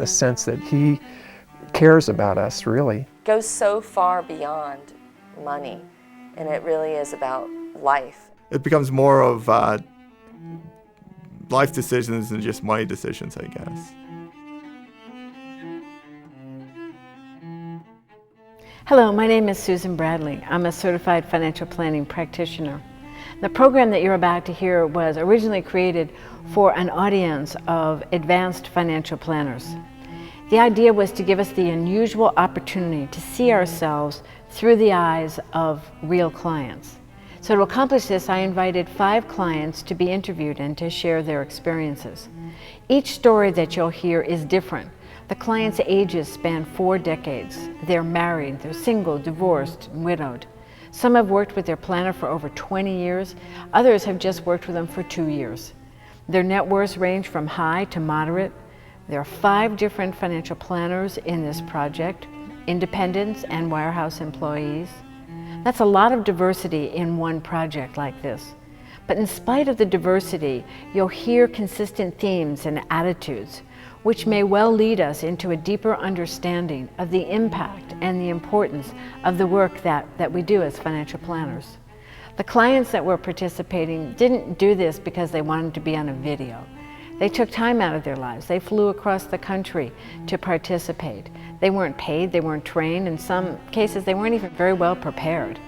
the sense that he cares about us, really. Goes so far beyond money, and it really is about life. It becomes more of life decisions than just money decisions, I guess. Hello, my name is Susan Bradley. I'm a certified financial planning practitioner. The program that you're about to hear was originally created for an audience of advanced financial planners. The idea was to give us the unusual opportunity to see ourselves through the eyes of real clients. So to accomplish this, I invited 5 clients to be interviewed and to share their experiences. Each story that you'll hear is different. The clients' ages span 4 decades. They're married, they're single, divorced, and widowed. Some have worked with their planner for over 20 years. Others have just worked with them for 2 years. Their net worths range from high to moderate. There are 5 different financial planners in this project, independents and wirehouse employees. That's a lot of diversity in one project like this. But in spite of the diversity, you'll hear consistent themes and attitudes, which may well lead us into a deeper understanding of the impact and the importance of the work that we do as financial planners. The clients that were participating didn't do this because they wanted to be on a video. They took time out of their lives. They flew across the country to participate. They weren't paid, they weren't trained. In some cases, they weren't even very well prepared.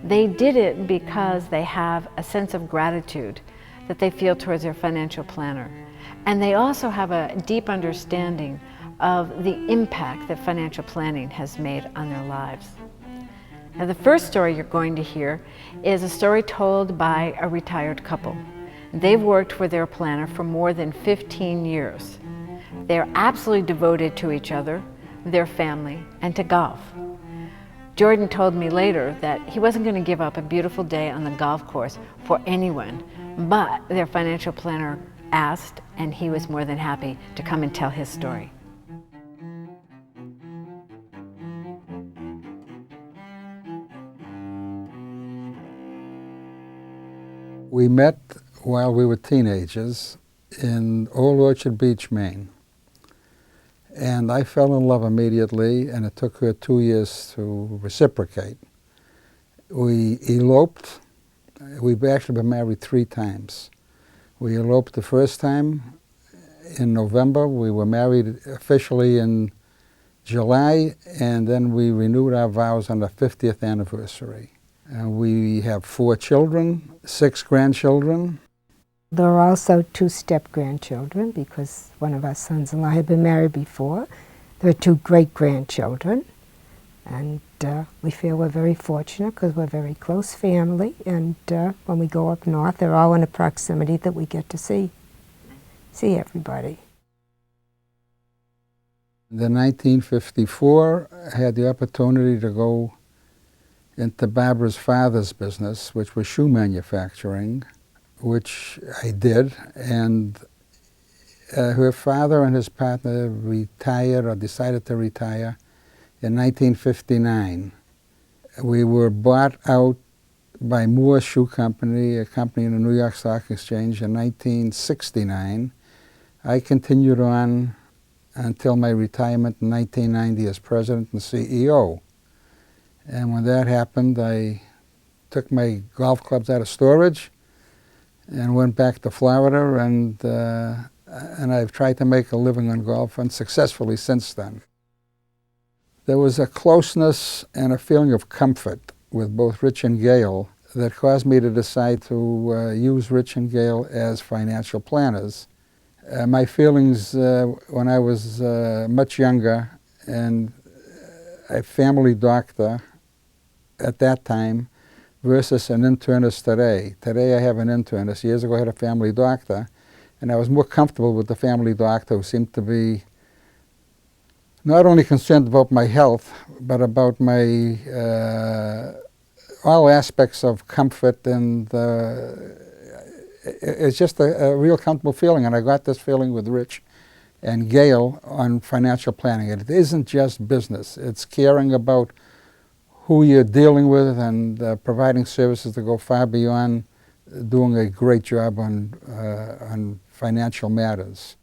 They did it because they have a sense of gratitude that they feel towards their financial planner. And they also have a deep understanding of the impact that financial planning has made on their lives. Now, the first story you're going to hear is a story told by a retired couple. They've worked with their planner for more than 15 years. They're absolutely devoted to each other, their family, and to golf. Jordan told me later that he wasn't going to give up a beautiful day on the golf course for anyone, but their financial planner asked, and he was more than happy to come and tell his story. We met while we were teenagers in Old Orchard Beach, Maine. And I fell in love immediately, and it took her 2 years to reciprocate. We eloped. We've actually been married 3 times. We eloped the first time in November. We were married officially in July, and then we renewed our vows on the 50th anniversary. We have 4 children, 6 grandchildren. There are also 2 step-grandchildren because one of our sons-in-law had been married before. There are 2 great-grandchildren, and we feel we're very fortunate because we're a very close family, and when we go up north, they're all in a proximity that we get to see everybody. In 1954, I had the opportunity to go into Barbara's father's business, which was shoe manufacturing, which I did, and her father and his partner retired or decided to retire in 1959. We were bought out by Moore Shoe Company, a company in the New York Stock Exchange, in 1969. I continued on until my retirement in 1990 as president and CEO. And when that happened, I took my golf clubs out of storage and went back to Florida, and I've tried to make a living on golf unsuccessfully since then. There was a closeness and a feeling of comfort with both Rich and Gail that caused me to decide to use Rich and Gail as financial planners. My feelings when I was much younger, and a family doctor at that time versus an internist today. Today I have an internist. Years ago I had a family doctor, and I was more comfortable with the family doctor who seemed to be not only concerned about my health, but about my all aspects of comfort, and it's just a real comfortable feeling, and I got this feeling with Rich and Gail on financial planning. It isn't just business. It's caring about who you're dealing with and providing services that go far beyond doing a great job on financial matters.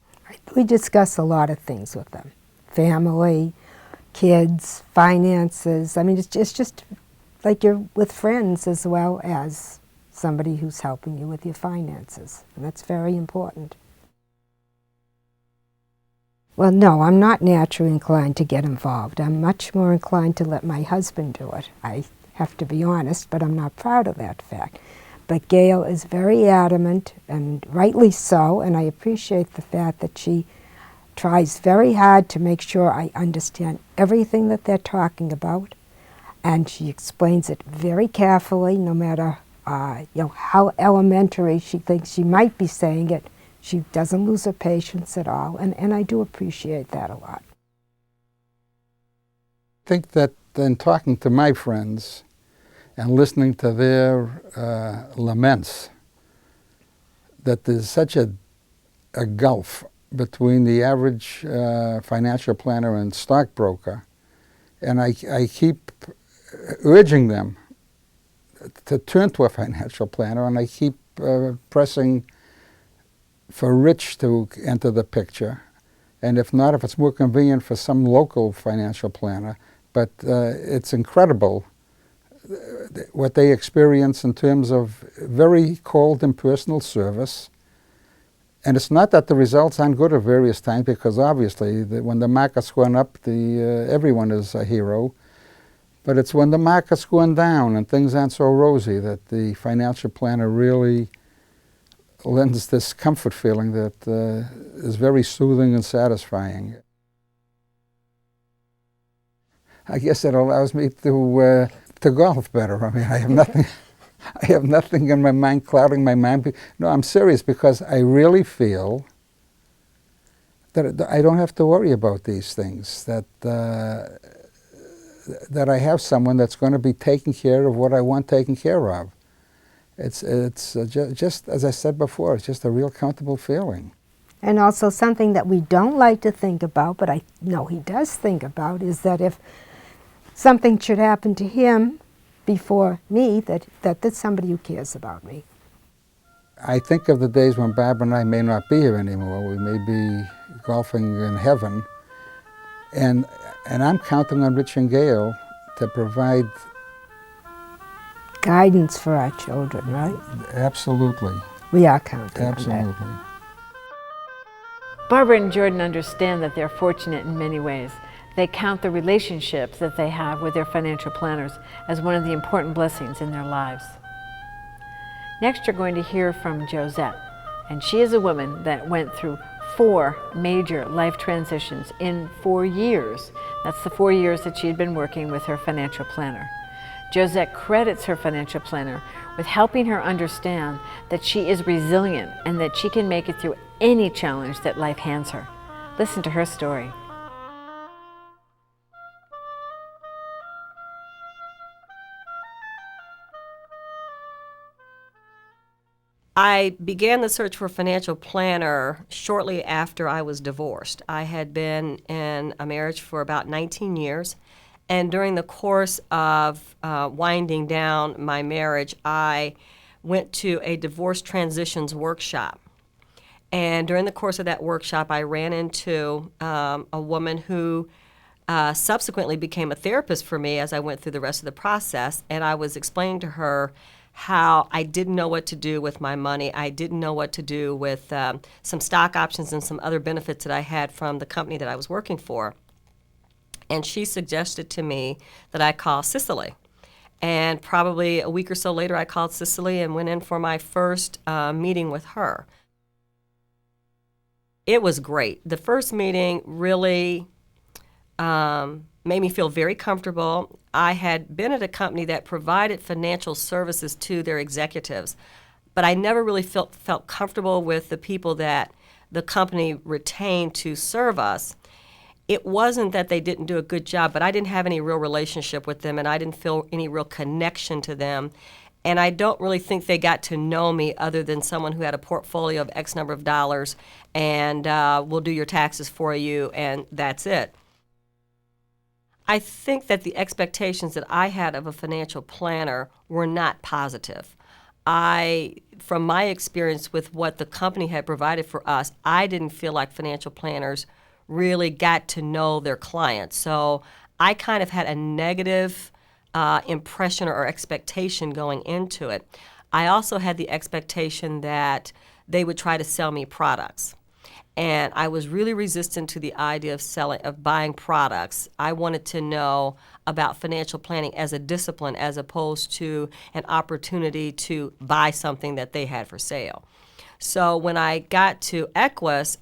We discuss a lot of things with them. Family, kids, finances. I mean, it's just like you're with friends as well as somebody who's helping you with your finances. And that's very important. Well, no, I'm not naturally inclined to get involved. I'm much more inclined to let my husband do it. I have to be honest, but I'm not proud of that fact. But Gail is very adamant, and rightly so, and I appreciate the fact that she tries very hard to make sure I understand everything that they're talking about, and she explains it very carefully, no matter how elementary she thinks she might be saying it. She doesn't lose her patience at all, and I do appreciate that a lot. I think that in talking to my friends and listening to their laments, that there's such a gulf between the average financial planner and stockbroker, and I keep urging them to turn to a financial planner, and I keep pressing for Rich to enter the picture, and if not, if it's more convenient, for some local financial planner. But it's incredible what they experience in terms of very cold and personal service. And it's not that the results aren't good at various times, because obviously when the market's going up, everyone is a hero. But it's when the market's going down and things aren't so rosy that the financial planner really lends this comfort feeling that is very soothing and satisfying. I guess it allows me to golf better. I mean, I have nothing. I have nothing in my mind clouding my mind. No, I'm serious, because I really feel that I don't have to worry about these things. That I have someone that's going to be taking care of what I want taken care of. It's just as I said before, it's just a real comfortable feeling. And also something that we don't like to think about, but I know he does think about, is that if something should happen to him before me, that there's somebody who cares about me. I think of the days when Barbara and I may not be here anymore. We may be golfing in heaven. And I'm counting on Rich and Gail to provide guidance for our children, right? Absolutely. We are counting on Absolutely. that. Barbara and Jordan understand that they're fortunate in many ways. They count the relationships that they have with their financial planners as one of the important blessings in their lives. Next, you're going to hear from Josette, and she is a woman that went through 4 major life transitions in 4 years. That's the 4 years that she had been working with her financial planner. Josette credits her financial planner with helping her understand that she is resilient and that she can make it through any challenge that life hands her. Listen to her story. I began the search for a financial planner shortly after I was divorced. I had been in a marriage for about 19 years, and during the course of winding down my marriage, I went to a divorce transitions workshop. And during the course of that workshop, I ran into a woman who subsequently became a therapist for me as I went through the rest of the process, and I was explaining to her how I didn't know what to do with my money. I didn't know what to do with some stock options and some other benefits that I had from the company that I was working for. And she suggested to me that I call Cicely. And probably a week or so later, I called Cicely and went in for my first meeting with her. It was great. The first meeting really made me feel very comfortable. I had been at a company that provided financial services to their executives, but I never really felt comfortable with the people that the company retained to serve us. It wasn't that they didn't do a good job, but I didn't have any real relationship with them, and I didn't feel any real connection to them. And I don't really think they got to know me other than someone who had a portfolio of X number of dollars and will do your taxes for you, and that's it. I think that the expectations that I had of a financial planner were not positive. from my experience with what the company had provided for us, I didn't feel like financial planners really got to know their clients. So I kind of had a negative impression or expectation going into it. I also had the expectation that they would try to sell me products. And I was really resistant to the idea of buying products. I wanted to know about financial planning as a discipline as opposed to an opportunity to buy something that they had for sale. So when I got to Equus,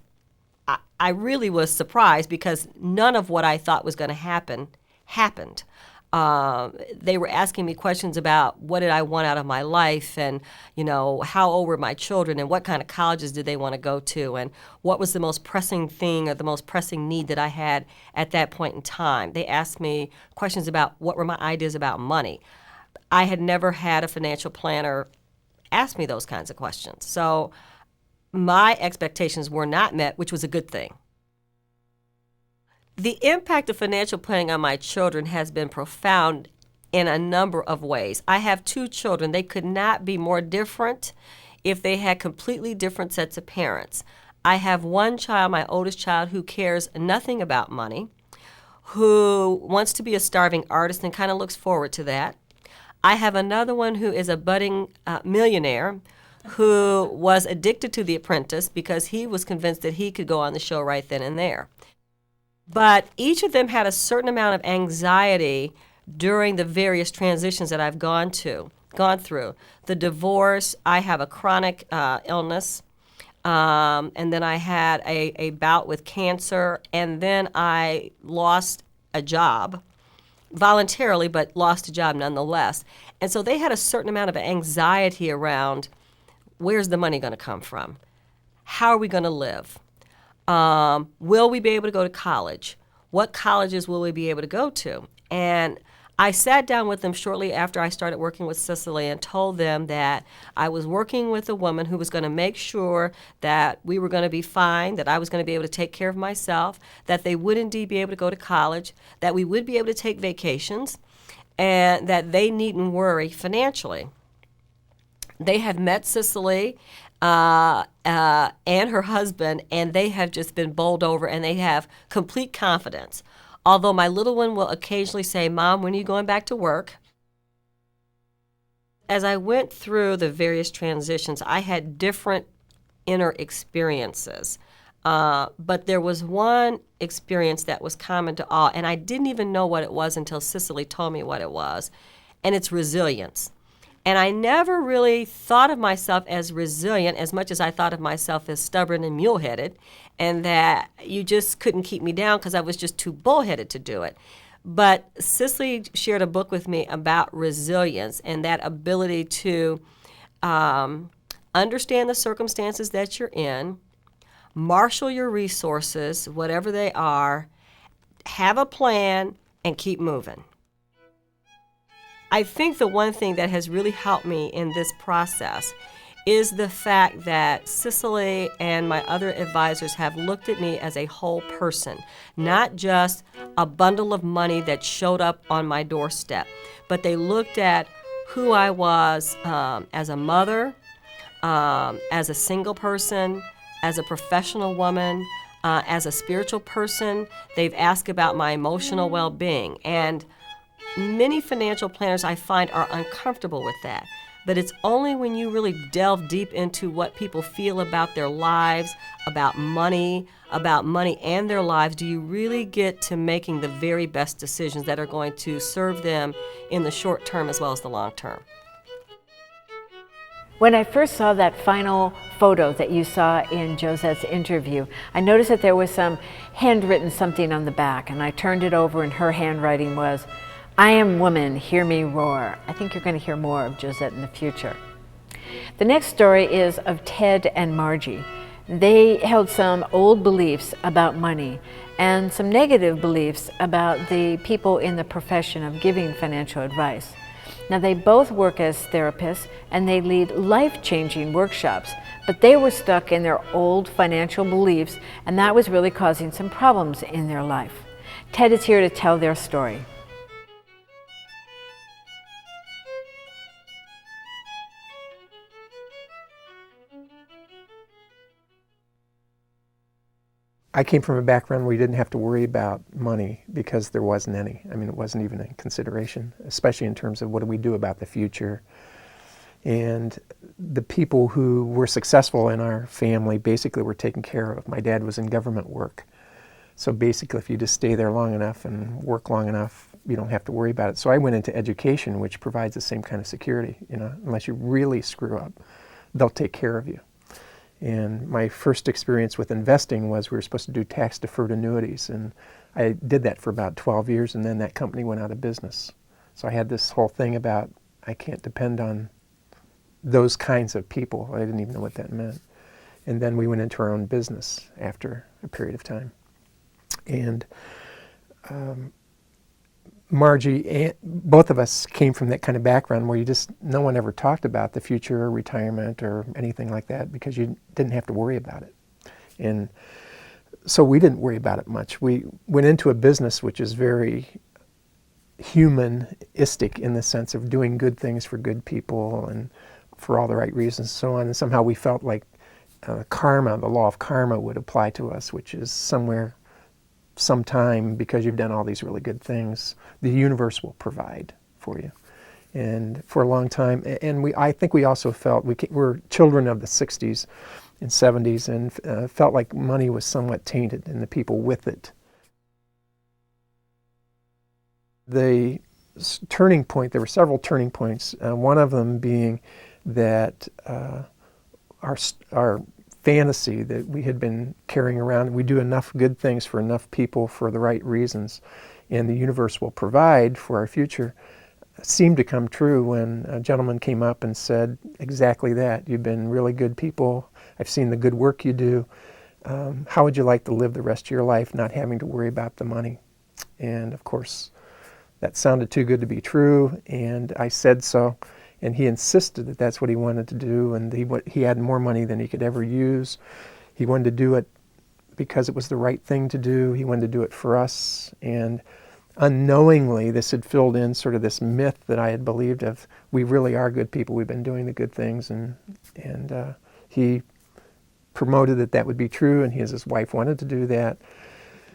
I really was surprised because none of what I thought was going to happen happened. They were asking me questions about what did I want out of my life, and how old were my children, and what kind of colleges did they want to go to, and what was the most pressing thing or the most pressing need that I had at that point in time. They asked me questions about what were my ideas about money. I had never had a financial planner ask me those kinds of questions. So my expectations were not met, which was a good thing. The impact of financial planning on my children has been profound in a number of ways. I have 2 children. They could not be more different if they had completely different sets of parents. I have one child, my oldest child, who cares nothing about money, who wants to be a starving artist and kind of looks forward to that. I have another one who is a budding millionaire who was addicted to The Apprentice because he was convinced that he could go on the show right then and there. But each of them had a certain amount of anxiety during the various transitions that I've gone through. The divorce, I have a chronic illness, and then I had a bout with cancer, and then I lost a job, voluntarily, but lost a job nonetheless. And so they had a certain amount of anxiety around, where's the money going to come from? How are we going to live? Will we be able to go to college? What colleges will we be able to go to? And I sat down with them shortly after I started working with Cicely and told them that I was working with a woman who was going to make sure that we were going to be fine, that I was going to be able to take care of myself, that they would indeed be able to go to college, that we would be able to take vacations, and that they needn't worry financially. They have met Cicely and her husband, and they have just been bowled over, and they have complete confidence. Although my little one will occasionally say, "Mom, when are you going back to work?" As I went through the various transitions, I had different inner experiences. But there was one experience that was common to all, and I didn't even know what it was until Cicely told me what it was, and it's resilience. And I never really thought of myself as resilient as much as I thought of myself as stubborn and mule-headed, and that you just couldn't keep me down because I was just too bullheaded to do it. But Cicely shared a book with me about resilience and that ability to understand the circumstances that you're in, marshal your resources, whatever they are, have a plan, and keep moving. I think the one thing that has really helped me in this process is the fact that Cicely and my other advisors have looked at me as a whole person, not just a bundle of money that showed up on my doorstep, but they looked at who I was as a mother, as a single person, as a professional woman, as a spiritual person. They've asked about my emotional well-being, and many financial planners I find are uncomfortable with that. But it's only when you really delve deep into what people feel about their lives, about money and their lives, do you really get to making the very best decisions that are going to serve them in the short term as well as the long term. When I first saw that final photo that you saw in Josette's interview, I noticed that there was some handwritten something on the back, and I turned it over and her handwriting was, "I am woman, hear me roar." I think you're going to hear more of Josette in the future. The next story is of Ted and Margie. They held some old beliefs about money and some negative beliefs about the people in the profession of giving financial advice. Now, they both work as therapists and they lead life-changing workshops, but they were stuck in their old financial beliefs, and that was really causing some problems in their life. Ted is here to tell their story. I came from a background where you didn't have to worry about money because there wasn't any. I mean, it wasn't even a consideration, especially in terms of what do we do about the future. And the people who were successful in our family basically were taken care of. My dad was in government work. So basically, if you just stay there long enough and work long enough, you don't have to worry about it. So I went into education, which provides the same kind of security. You know, unless you really screw up, they'll take care of you. And my first experience with investing was we were supposed to do tax-deferred annuities, and I did that for about 12 years, and then that company went out of business. So I had this whole thing about I can't depend on those kinds of people. I didn't even know what that meant. And then we went into our own business after a period of time. And Margie, both of us came from that kind of background where no one ever talked about the future or retirement or anything like that because you didn't have to worry about it. And so we didn't worry about it much. We went into a business which is very humanistic in the sense of doing good things for good people and for all the right reasons and so on. And somehow we felt like karma, the law of karma would apply to us, which is sometime because you've done all these really good things, the universe will provide for you. And for a long time, and I think we also felt we're children of the 60s and 70s and felt like money was somewhat tainted and the people with it. The turning point, there were several turning points, one of them being that our fantasy that we had been carrying around, we do enough good things for enough people for the right reasons, and the universe will provide for our future, seemed to come true when a gentleman came up and said exactly that. You've been really good people. I've seen the good work you do. How would you like to live the rest of your life not having to worry about the money? And of course, that sounded too good to be true, and I said so. And he insisted that that's what he wanted to do, and he had more money than he could ever use. He wanted to do it because it was the right thing to do. He wanted to do it for us. And unknowingly, this had filled in sort of this myth that I had believed of, we really are good people, we've been doing the good things. And he promoted that would be true, and he and his wife wanted to do that.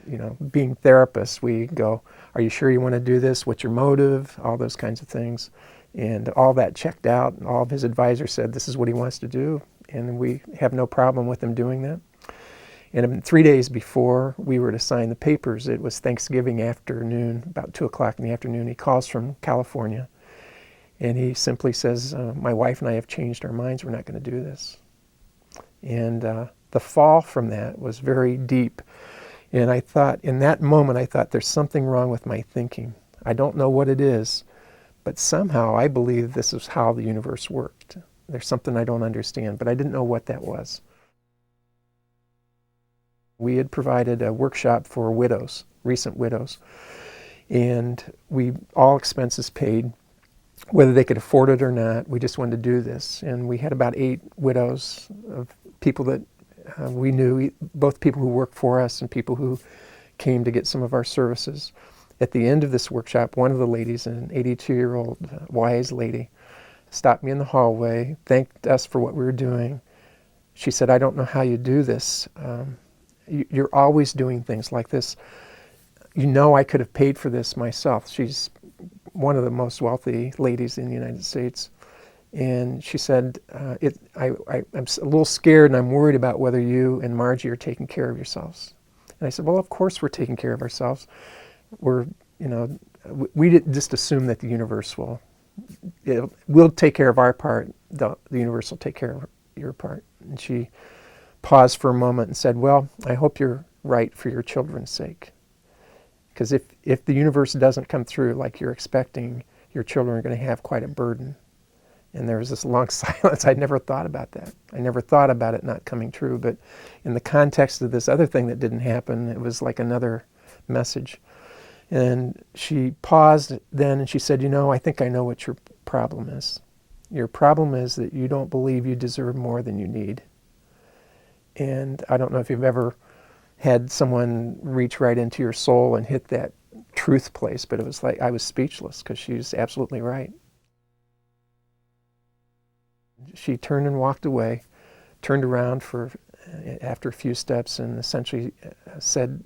You know, being therapists, we go, are you sure you want to do this? What's your motive? All those kinds of things. And all that checked out, and all of his advisors said this is what he wants to do, and we have no problem with him doing that. And 3 days before we were to sign the papers, it was Thanksgiving afternoon, about 2 o'clock in the afternoon. He calls from California, and he simply says, my wife and I have changed our minds, we're not going to do this. And the fall from that was very deep. And I thought, in that moment, I thought, there's something wrong with my thinking. I don't know what it is. But somehow I believe this is how the universe worked. There's something I don't understand, but I didn't know what that was. We had provided a workshop for widows, recent widows, and all expenses paid, whether they could afford it or not. We just wanted to do this, and we had about 8 widows of people that we knew, both people who worked for us and people who came to get some of our services. At the end of this workshop, one of the ladies, an 82-year-old wise lady, stopped me in the hallway, thanked us for what we were doing. She said, I don't know how you do this. You're always doing things like this. You know I could have paid for this myself. She's one of the most wealthy ladies in the United States. And she said, I'm a little scared and I'm worried about whether you and Margie are taking care of yourselves. And I said, well, of course we're taking care of ourselves. We didn't just assume that the universe we'll take care of our part, the universe will take care of your part. And she paused for a moment and said, well, I hope you're right for your children's sake. Because if the universe doesn't come through like you're expecting, your children are going to have quite a burden. And there was this long silence. I'd never thought about that. I never thought about it not coming true. But in the context of this other thing that didn't happen, it was like another message. And she paused then and she said, I think I know what your problem is. Your problem is that you don't believe you deserve more than you need. And I don't know if you've ever had someone reach right into your soul and hit that truth place, but it was like I was speechless because she was absolutely right. She turned and walked away, turned around after a few steps and essentially said,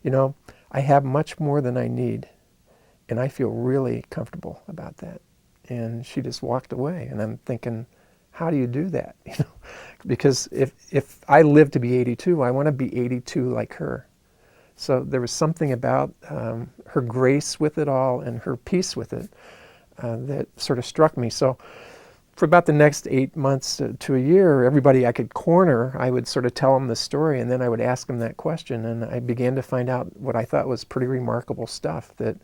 you know, I have much more than I need, and I feel really comfortable about that. And she just walked away, and I'm thinking, how do you do that? You know, because if I live to be 82, I want to be 82 like her. So there was something about her grace with it all and her peace with it that sort of struck me. So for about the next 8 months to a year, everybody I could corner, I would sort of tell them the story, and then I would ask them that question, and I began to find out what I thought was pretty remarkable stuff, that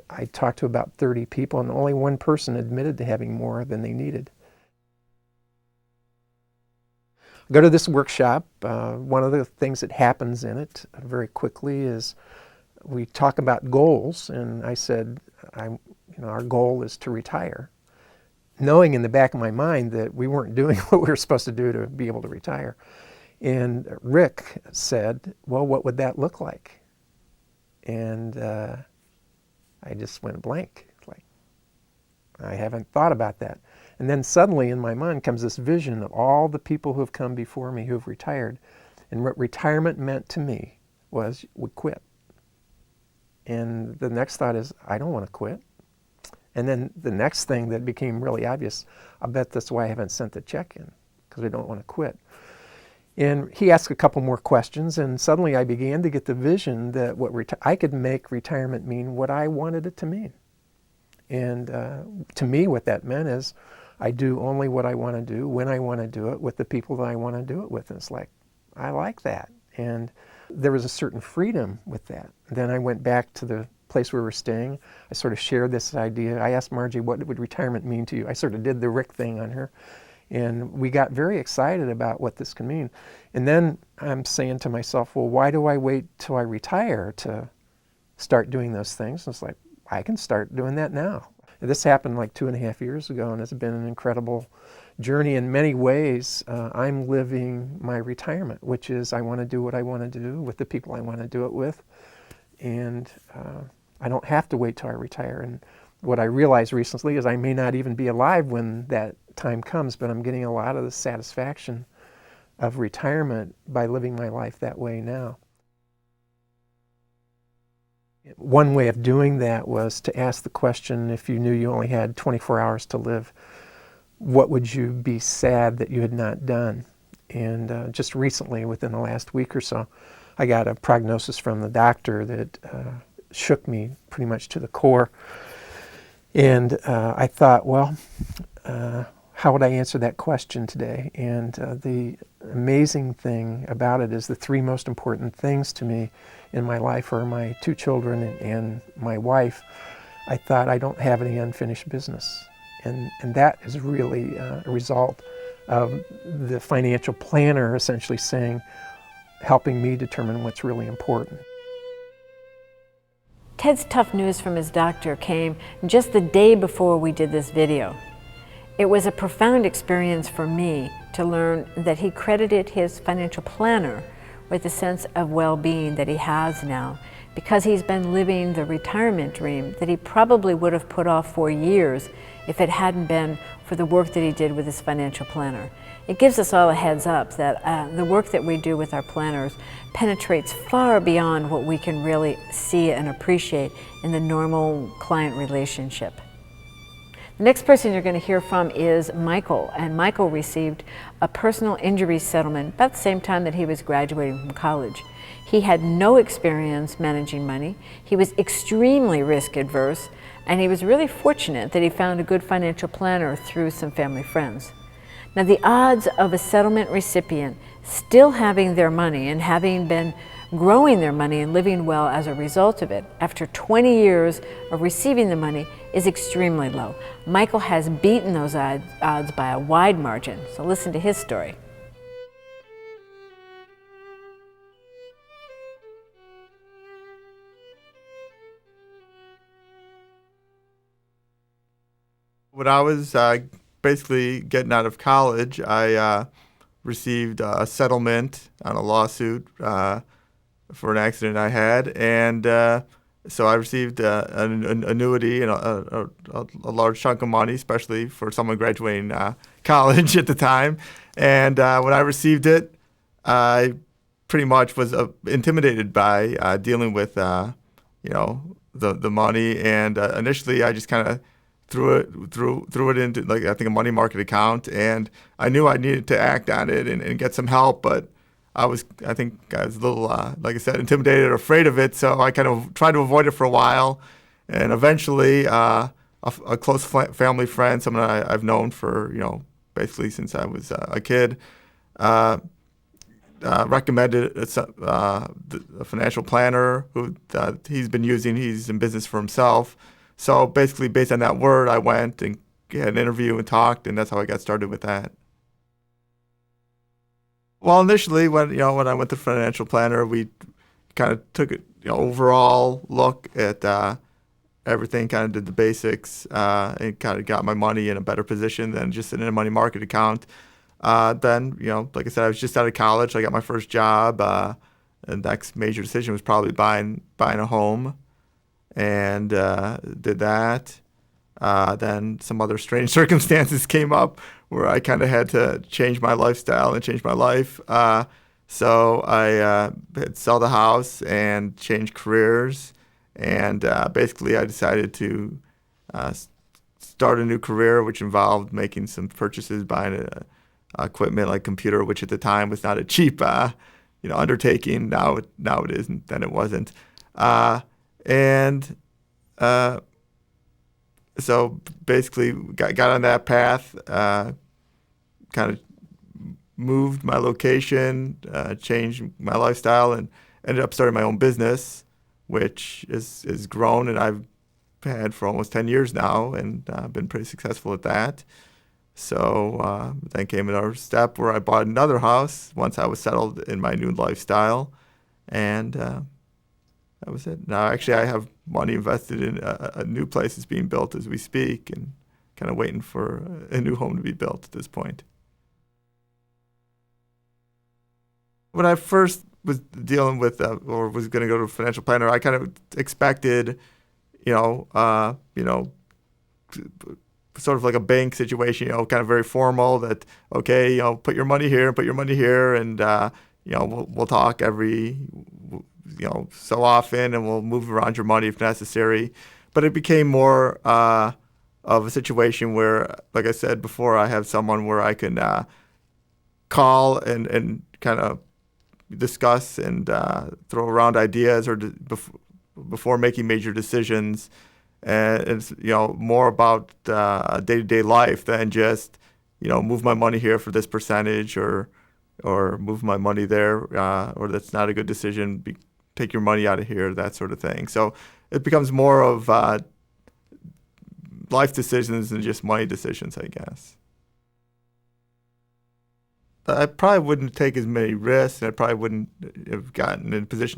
I talked to about 30 people, and only one person admitted to having more than they needed. Go to this workshop. One of the things that happens in it very quickly is we talk about goals, and I said, our goal is to retire, knowing in the back of my mind that we weren't doing what we were supposed to do to be able to retire. And Rick said, well, what would that look like? And I just went blank. Like, I haven't thought about that. And then suddenly in my mind comes this vision of all the people who have come before me who have retired. And what retirement meant to me was we quit. And the next thought is, I don't want to quit. And then the next thing that became really obvious, I bet that's why I haven't sent the check in, because I don't want to quit. And he asked a couple more questions, and suddenly I began to get the vision that I could make retirement mean what I wanted it to mean. And to me, what that meant is I do only what I want to do, when I want to do it, with the people that I want to do it with. And it's like, I like that. And there was a certain freedom with that. Then I went back to the place where we were staying. I sort of shared this idea. I asked Margie, what would retirement mean to you? I sort of did the Rick thing on her. And we got very excited about what this could mean. And then I'm saying to myself, well, why do I wait till I retire to start doing those things? And it's like, I can start doing that now. This happened like 2.5 years ago, and it's been an incredible journey. In many ways, I'm living my retirement, which is I want to do what I want to do with the people I want to do it with. And I don't have to wait till I retire. And what I realized recently is I may not even be alive when that time comes, but I'm getting a lot of the satisfaction of retirement by living my life that way now. One way of doing that was to ask the question, if you knew you only had 24 hours to live, what would you be sad that you had not done? And just recently, within the last week or so, I got a prognosis from the doctor that shook me pretty much to the core. And I thought, well, how would I answer that question today? And the amazing thing about it is the three most important things to me in my life are my 2 children and my wife. I thought, I don't have any unfinished business. And that is really a result of the financial planner essentially saying, helping me determine what's really important. Ted's tough news from his doctor came just the day before we did this video. It was a profound experience for me to learn that he credited his financial planner with the sense of well-being that he has now, because he's been living the retirement dream that he probably would have put off for years if it hadn't been for the work that he did with his financial planner. It gives us all a heads up that the work that we do with our planners penetrates far beyond what we can really see and appreciate in the normal client relationship. The next person you're going to hear from is Michael, and Michael received a personal injury settlement about the same time that he was graduating from college. He had no experience managing money, he was extremely risk adverse, and he was really fortunate that he found a good financial planner through some family friends. Now, the odds of a settlement recipient still having their money and having been growing their money and living well as a result of it after 20 years of receiving the money is extremely low. Michael has beaten those odds by a wide margin, so listen to his story. When I was basically getting out of college, I received a settlement on a lawsuit for an accident I had, and So I received an annuity and a large chunk of money, especially for someone graduating college at the time. And when I received it, I pretty much was intimidated by dealing with, the money. And initially, I just kind of threw it into, like, I think, a money market account. And I knew I needed to act on it and get some help, but I think I was a little, like I said, intimidated or afraid of it. So I kind of tried to avoid it for a while. And eventually, a close family friend, someone I've known for, basically since I was a kid, recommended a financial planner who he's been using. He's in business for himself. So basically, based on that word, I went and had an interview and talked, and that's how I got started with that. Well, initially, when I went to financial planner, we kind of took an overall look at everything, kind of did the basics, and kind of got my money in a better position than just in a money market account. Then, like I said, I was just out of college. I got my first job. The next major decision was probably buying a home, and did that. Then some other strange circumstances came up where I kind of had to change my lifestyle and change my life. So I had to sell the house and change careers. And basically I decided to start a new career, which involved making some purchases, buying equipment like computer, which at the time was not a cheap undertaking. Now it is, and then it wasn't. So basically got on that path, kind of moved my location, changed my lifestyle, and ended up starting my own business, which is grown, and I've had for almost 10 years now, and been pretty successful at that. So then came another step where I bought another house once I was settled in my new lifestyle, and that was it. Now, actually, I have money invested in a new place that's being built as we speak, and kind of waiting for a new home to be built at this point. When I first was dealing with or was going to go to a financial planner, I kind of expected, sort of like a bank situation, kind of very formal, that, okay, put your money here and put your money here, and, we'll talk every, so often, and we'll move around your money if necessary. But it became more of a situation where, like I said before, I have someone where I can call and kind of discuss and throw around ideas before making major decisions. And it's more about day-to-day life than just move my money here for this percentage, or move my money there, or that's not a good decision. Take your money out of here, that sort of thing. So it becomes more of life decisions than just money decisions, I guess. I probably wouldn't take as many risks, and I probably wouldn't have gotten in a position